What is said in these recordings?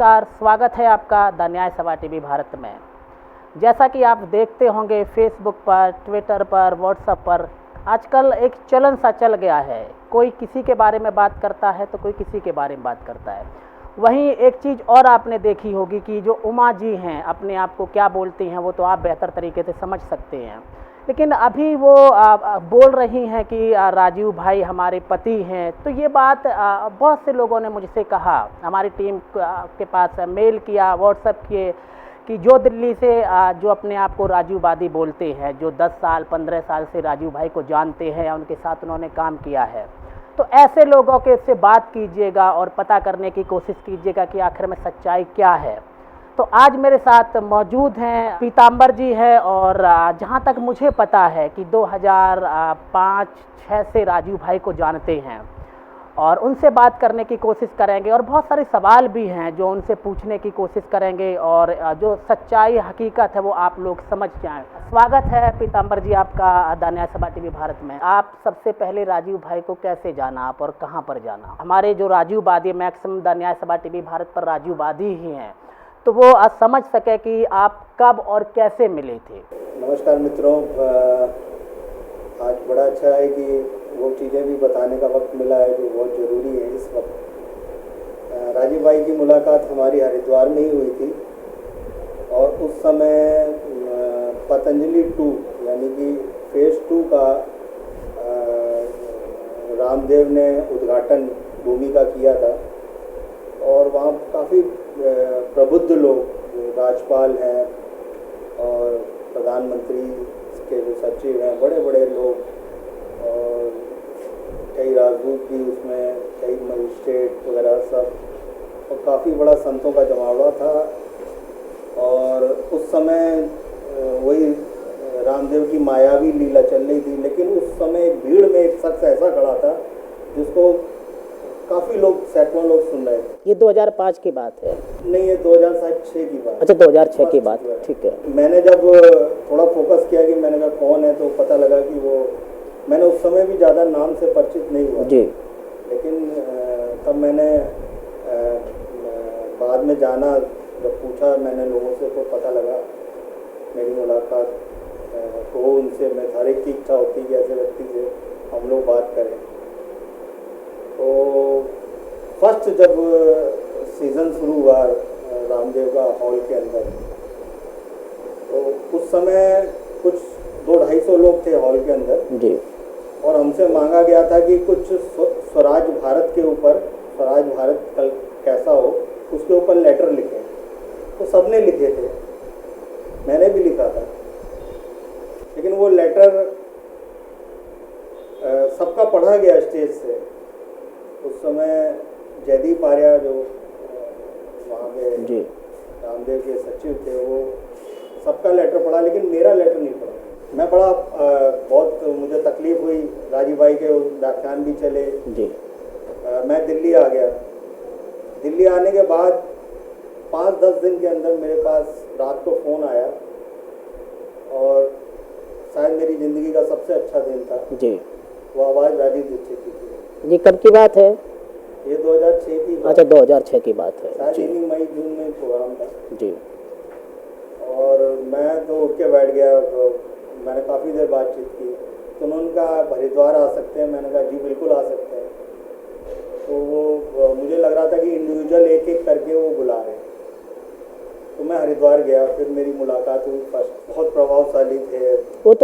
नमस्कार, स्वागत है आपका द न्याय सभा टीवी भारत में। जैसा कि आप देखते होंगे फेसबुक पर, ट्विटर पर, व्हाट्सएप पर आजकल एक चलन सा चल गया है। कोई किसी के बारे में बात करता है तो कोई किसी के बारे में बात करता है। वहीं एक चीज़ और आपने देखी होगी कि जो उमा जी हैं अपने आप को क्या बोलती हैं वो तो आप बेहतर तरीके से समझ सकते हैं। लेकिन अभी वो बोल रही हैं कि राजीव भाई हमारे पति हैं। तो ये बात बहुत से लोगों ने मुझसे कहा, हमारी टीम के पास मेल किया, व्हाट्सएप किए कि जो दिल्ली से जो अपने आप को राजीववादी बोलते हैं, जो 10 साल 15 साल से राजीव भाई को जानते हैं या उनके साथ उन्होंने काम किया है, तो ऐसे लोगों के से बात कीजिएगा और पता करने की कोशिश कीजिएगा कि आखिर में सच्चाई क्या है। तो आज मेरे साथ मौजूद हैं पीताम्बर जी है और जहाँ तक मुझे पता है कि 2005-6 से राजीव भाई को जानते हैं और उनसे बात करने की कोशिश करेंगे और बहुत सारे सवाल भी हैं जो उनसे पूछने की कोशिश करेंगे और जो सच्चाई हकीकत है वो आप लोग समझ जाएं। स्वागत है पीताम्बर जी आपका द न्याय सभा टीवी भारत में। आप सबसे पहले राजीव भाई को कैसे जाना आप और कहाँ पर जाना? हमारे जो राजीववादी मैक्सिमम द न्याय सभा टीवी भारत पर राजीववादी ही हैं, तो वो आज समझ सके कि आप कब और कैसे मिले थे। नमस्कार मित्रों, आज बड़ा अच्छा है कि वो चीज़ें भी बताने का वक्त मिला है जो बहुत ज़रूरी है इस वक्त। राजीव भाई की मुलाकात हमारी हरिद्वार में ही हुई थी और उस समय पतंजलि 2 यानी कि फेज़ 2 का रामदेव ने उद्घाटन भूमि का किया था और वहाँ काफ़ी प्रबुद्ध लोग, राज्यपाल हैं और प्रधानमंत्री के जो सचिव हैं, बड़े बड़े लोग और कई राजदूत भी उसमें, कई मजिस्ट्रेट वगैरह सब, और काफ़ी बड़ा संतों का जमावड़ा था। और उस समय वही रामदेव की मायावी लीला चल रही थी, लेकिन उस समय भीड़ में एक शख्स ऐसा खड़ा था जिसको काफ़ी लोग, सैकड़ों लोग सुन रहे थे। ये 2005 की बात है? नहीं, ये 2006 की बात। अच्छा, 2006 की बात, ठीक है। मैंने जब थोड़ा फोकस किया कि मैंने कहा कौन है, तो पता लगा कि वो, मैंने उस समय भी ज़्यादा नाम से परिचित नहीं हुआ जी, लेकिन तब मैंने बाद में जाना, जब पूछा मैंने लोगों से तो पता लगा, मेरी मुलाकात हो उनसे। मैं हर एक की इच्छा होती कि ऐसे व्यक्ति से हम लोग बात करें। तो फर्स्ट जब सीज़न शुरू हुआ रामदेव का हॉल के अंदर, तो उस समय कुछ 200-250 लोग थे हॉल के अंदर जी, और हमसे मांगा गया था कि कुछ स्वराज भारत के ऊपर, स्वराज भारत कल कैसा हो उसके ऊपर लेटर लिखें। तो सबने लिखे थे, मैंने भी लिखा था, लेकिन वो लेटर सबका पढ़ा गया स्टेज से। उस समय जयदीप आर्या जो वहाँ पे रामदेव के सचिव थे, वो सबका लेटर पढ़ा, लेकिन मेरा लेटर नहीं पढ़ा। मैं बड़ा बहुत मुझे तकलीफ हुई। राजीव भाई के व्याख्यान भी चले जी। मैं दिल्ली आ गया। दिल्ली आने के बाद 5-10 दिन के अंदर मेरे पास रात को फ़ोन आया और शायद मेरी ज़िंदगी का सबसे अच्छा दिन था जी। वो आवाज़ राजीव दीक्षित की थी जी। कब की बात है? ये 2006 की बात। अच्छा, 2006 की बात है। शायद इन्हीं मई-जून में प्रोग्राम था जी। और मैं तो उठ के बैठ गया। तो मैंने काफ़ी देर बातचीत की, तो उन्होंने कहा हरिद्वार आ सकते हैं? मैंने कहा जी बिल्कुल आ सकते हैं। तो वो मुझे लग रहा था कि इंडिविजुअल एक एक करके वो बुला रहे हैं, तो मैं हरिद्वार गया। फिर मेरी मुलाकात हुई। फर्स्ट बहुत प्रभावशाली थे वो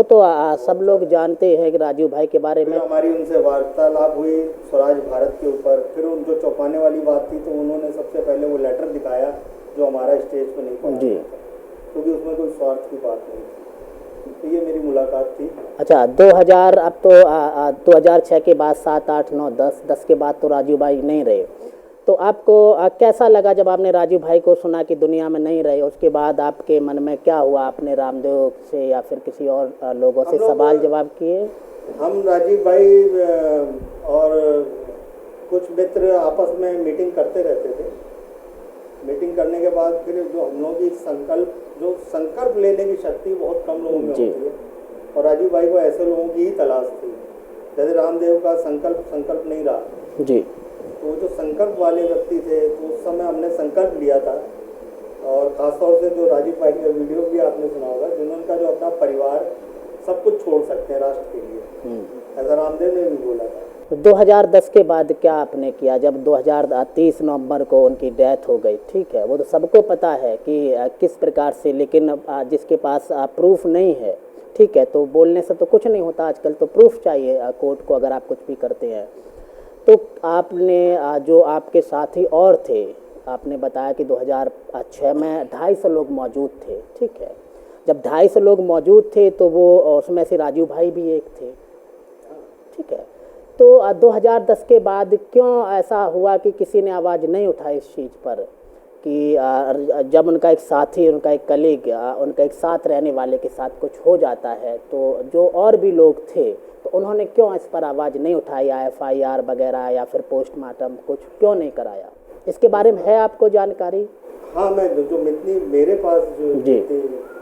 तो सब लोग जानते हैं कि राजीव भाई के बारे में। हमारी उनसे वार्तालाप हुई स्वराज भारत के ऊपर। फिर उन जो चौंकाने वाली बात थी, तो उन्होंने सबसे पहले वो लेटर दिखाया जो हमारा स्टेज पर नहीं पढ़ा जी, क्योंकि उसमें कोई स्वार्थ की बात नहीं थी। तो ये मेरी मुलाकात थी। अच्छा, 2000 अब तो 2006 के बाद 7, 8, 9, 10 के बाद तो राजीव भाई नहीं रहे। तो आपको कैसा लगा जब आपने राजीव भाई को सुना कि दुनिया में नहीं रहे? उसके बाद आपके मन में क्या हुआ? आपने रामदेव से या फिर किसी और लोगों से सवाल जवाब किए? हम राजीव भाई और कुछ मित्र आपस में मीटिंग करते रहते थे। मीटिंग करने के बाद फिर जो हम लोगों की संकल्प लेने की शक्ति बहुत कम लोगों में होती है, और राजीव भाई को ऐसे लोगों की ही तलाश थी। जैसे रामदेव का संकल्प नहीं रहा जी, तो वो जो संकल्प वाले व्यक्ति थे, तो उस समय हमने संकल्प लिया था, और ख़ासतौर से जो राजीव भाई का वीडियो भी आपने सुना होगा, जिन्होंने का जो अपना परिवार सब कुछ छोड़ सकते हैं राष्ट्र के लिए, ऐसा रामदेव ने भी बोला था। तो 2010 के बाद क्या आपने किया? जब 2030 नवंबर को उनकी डेथ हो गई, ठीक है, वो तो सबको पता है कि किस प्रकार से, लेकिन जिसके पास प्रूफ नहीं है, ठीक है, तो बोलने से तो कुछ नहीं होता, आजकल तो प्रूफ चाहिए कोर्ट को अगर आप कुछ भी करते हैं। तो आपने जो आपके साथी और थे, आपने बताया कि 2006 में 250 लोग मौजूद थे, ठीक है, जब 250 लोग मौजूद थे तो वो उसमें से राजू भाई भी एक थे, ठीक है, तो 2010 के बाद क्यों ऐसा हुआ कि किसी ने आवाज़ नहीं उठाई इस चीज़ पर कि जब उनका एक साथी, उनका एक कलीग, उनका एक साथ रहने वाले के साथ कुछ हो जाता है, तो जो और भी लोग थे तो उन्होंने क्यों इस पर आवाज़ नहीं उठाई, या FIR वगैरह या फिर पोस्टमार्टम कुछ क्यों नहीं कराया? इसके बारे में है आपको जानकारी? हाँ, मैं जो मेरे पास जो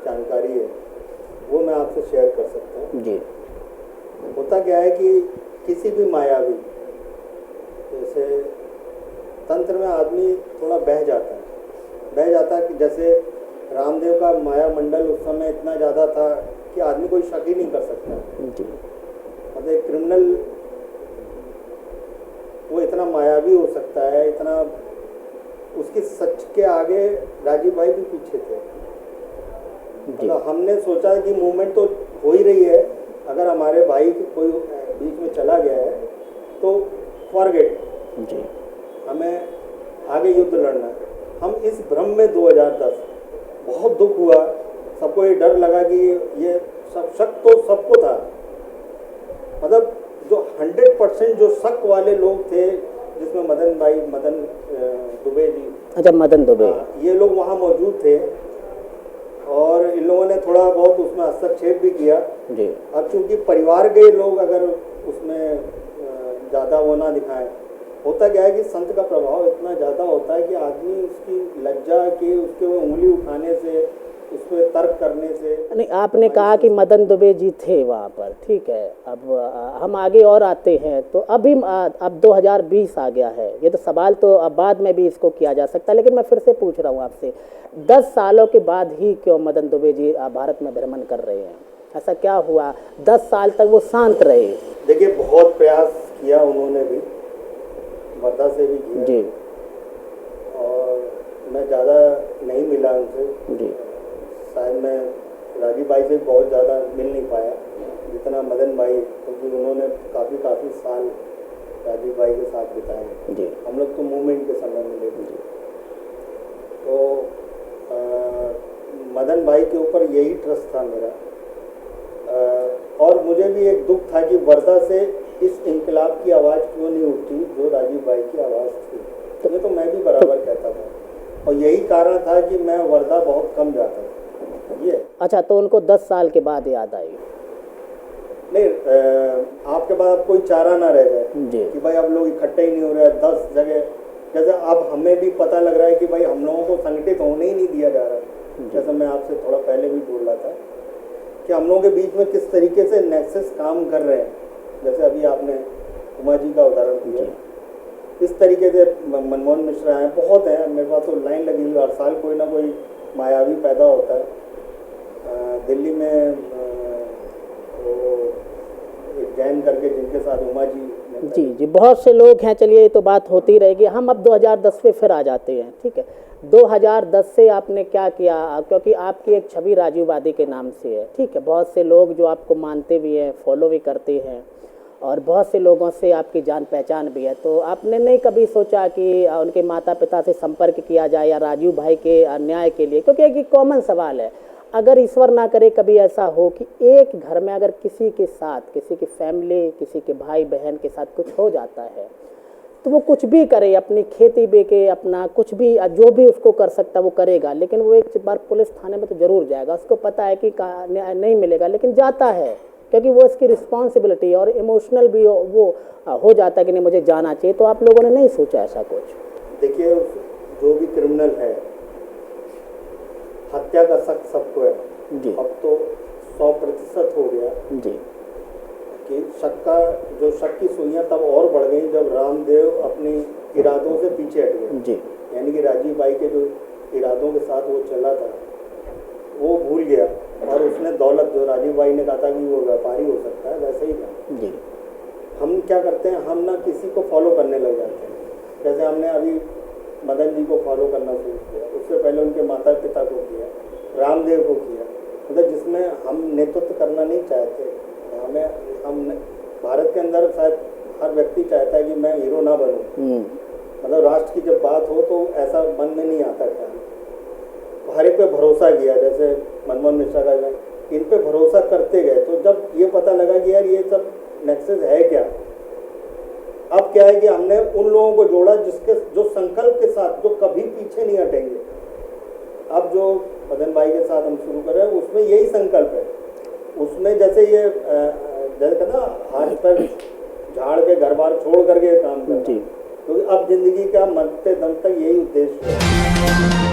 जानकारी है वो मैं आपसे शेयर कर सकता हूँ जी। होता क्या है कि किसी भी मायावी, जैसे तंत्र में आदमी थोड़ा बह जाता है कि जैसे रामदेव का माया मंडल उस समय इतना ज़्यादा था कि आदमी कोई शक ही नहीं कर सकता। मतलब एक क्रिमिनल वो इतना मायावी हो सकता है, इतना, उसकी सच के आगे राजीव भाई भी पीछे थे। मतलब हमने सोचा कि मूवमेंट तो हो ही रही है, अगर हमारे भाई कोई बीच में चला गया है तो फॉरगेट, हमें आगे युद्ध लड़ना है। हम इस भ्रम में 2010 बहुत दुख हुआ, सबको ये डर लगा कि ये सब शक तो सबको था, मतलब जो 100% जो शक वाले लोग थे, जिसमें मदन दुबे जी, अच्छा, मदन दुबे, ये लोग वहाँ मौजूद थे, और इन लोगों ने थोड़ा बहुत उसमें हस्तक्षेप भी किया जी। अब चूंकि परिवार के लोग अगर उसमें ज़्यादा वो ना दिखाएं, होता क्या है कि संत का प्रभाव इतना ज़्यादा होता है कि आदमी उसकी लज्जा के, उसके वो उंगली उठाने से, उस पर तर्क करने से। नहीं, आपने कहा कि मदन दुबे जी थे वहाँ पर, ठीक है, अब हम आगे और आते हैं, तो अभी अब 2020 आ गया है, ये तो सवाल तो अब बाद में भी इसको किया जा सकता है, लेकिन मैं फिर से पूछ रहा हूँ आपसे, 10 सालों के बाद ही क्यों मदन दुबे जी भारत में भ्रमण कर रहे हैं? ऐसा क्या हुआ 10 साल तक वो शांत रहे? देखिए, बहुत प्रयास किया उन्होंने भी, वर्धा से भी किया जी, और मैं ज़्यादा नहीं मिला उनसे जी। शायद मैं राजीव भाई से बहुत ज़्यादा मिल नहीं पाया जितना मदन भाई, क्योंकि उन्होंने काफ़ी साल राजीव भाई के साथ बिताए जी। हम लोग तो मूवमेंट के समय मिले थे। तो मदन भाई के ऊपर यही ट्रस्ट था मेरा, और मुझे भी एक दुख था कि वर्धा से इस इनकलाब की आवाज़ क्यों नहीं उठती जो राजीव भाई की आवाज़ थी। ये तो मैं भी बराबर कहता था, और यही कारण था कि मैं वर्धा बहुत कम जाता था। ये अच्छा, तो उनको 10 साल के बाद याद आई? नहीं, आपके पास अब कोई चारा ना रह जाए कि भाई अब लोग इकट्ठे ही नहीं हो रहे हैं 10 जगह, जैसे अब हमें भी पता लग रहा है कि भाई हम लोगों को संगठित होने ही नहीं दिया जा रहा। जैसे मैं आपसे थोड़ा पहले भी बोल रहा था कि हम लोगों के बीच में किस तरीके से नेक्सस काम कर रहे हैं, जैसे अभी आपने उमा जी का उदाहरण दिया, इस तरीके से मनमोहन मिश्रा हैं, बहुत हैं, मेरे पास तो लाइन लगी हुई, हर साल कोई ना कोई मायावी पैदा होता है। दिल्ली में वो एक जैन करके जिनके साथ उमा जी जी, बहुत से लोग हैं। चलिए, ये तो बात होती रहेगी, हम अब 2010 पे फिर आ जाते हैं, ठीक है। 2010 से आपने क्या किया, क्योंकि आपकी एक छवि राजीववादी के नाम से है, ठीक है, बहुत से लोग जो आपको मानते भी हैं, फॉलो भी करते हैं, और बहुत से लोगों से आपकी जान पहचान भी है, तो आपने नहीं कभी सोचा कि उनके माता पिता से संपर्क किया जाए या राजीव भाई के न्याय के लिए? क्योंकि एक कॉमन सवाल है, अगर ईश्वर ना करे कभी ऐसा हो कि एक घर में अगर किसी के साथ, किसी की फैमिली, किसी के भाई बहन के साथ कुछ हो जाता है, तो वो कुछ भी करे, अपनी खेती बेचे, अपना कुछ भी, जो भी उसको कर सकता वो करेगा, लेकिन वो एक बार पुलिस थाने में तो ज़रूर जाएगा। उसको पता है कि नहीं मिलेगा, लेकिन जाता है, क्योंकि वो इसकी रिस्पॉन्सिबिलिटी और इमोशनल भी वो हो जाता है कि नहीं, मुझे जाना चाहिए। तो आप लोगों ने नहीं सोचा ऐसा कुछ? देखिए, जो भी क्रिमिनल है, हत्या का शक सबको है जी। अब तो 100% हो गया जी कि शक की सुइयां तब और बढ़ गई जब रामदेव अपनी इरादों से पीछे हट गया जी। यानी कि राजीव भाई के जो इरादों के साथ वो चला था वो भूल गया और उसने दौलत, जो राजीव भाई ने कहा था कि वो व्यापारी हो सकता है, वैसे ही था। जी। हम क्या करते हैं, हम ना किसी को फॉलो करने लग जाते हैं। जैसे हमने अभी मदन जी को फॉलो करना शुरू किया, उससे पहले उनके माता पिता को किया, रामदेव को किया, मतलब जिसमें हम नेतृत्व करना नहीं चाहते। हम भारत के अंदर शायद हर व्यक्ति चाहता है कि मैं हीरो ना बनूं, मतलब राष्ट्र की जब बात हो तो ऐसा मन में नहीं आता ख्याल। हर एक पे भरोसा किया, जैसे मनमोहन मिश्रा का, इन पे भरोसा करते गए। तो जब ये पता लगा कि यार ये सब नेक्सस है क्या, अब क्या है कि हमने उन लोगों को जोड़ा जिसके जो संकल्प के साथ, जो कभी पीछे नहीं हटेंगे। अब जो मदन भाई के साथ हम शुरू कर रहे हैं उसमें यही संकल्प है। उसमें जैसे ये जैसे ना हाथ पर झाड़ के घर बार छोड़ करके काम करना, क्योंकि अब जिंदगी का मरते दम तक यही उद्देश्य है।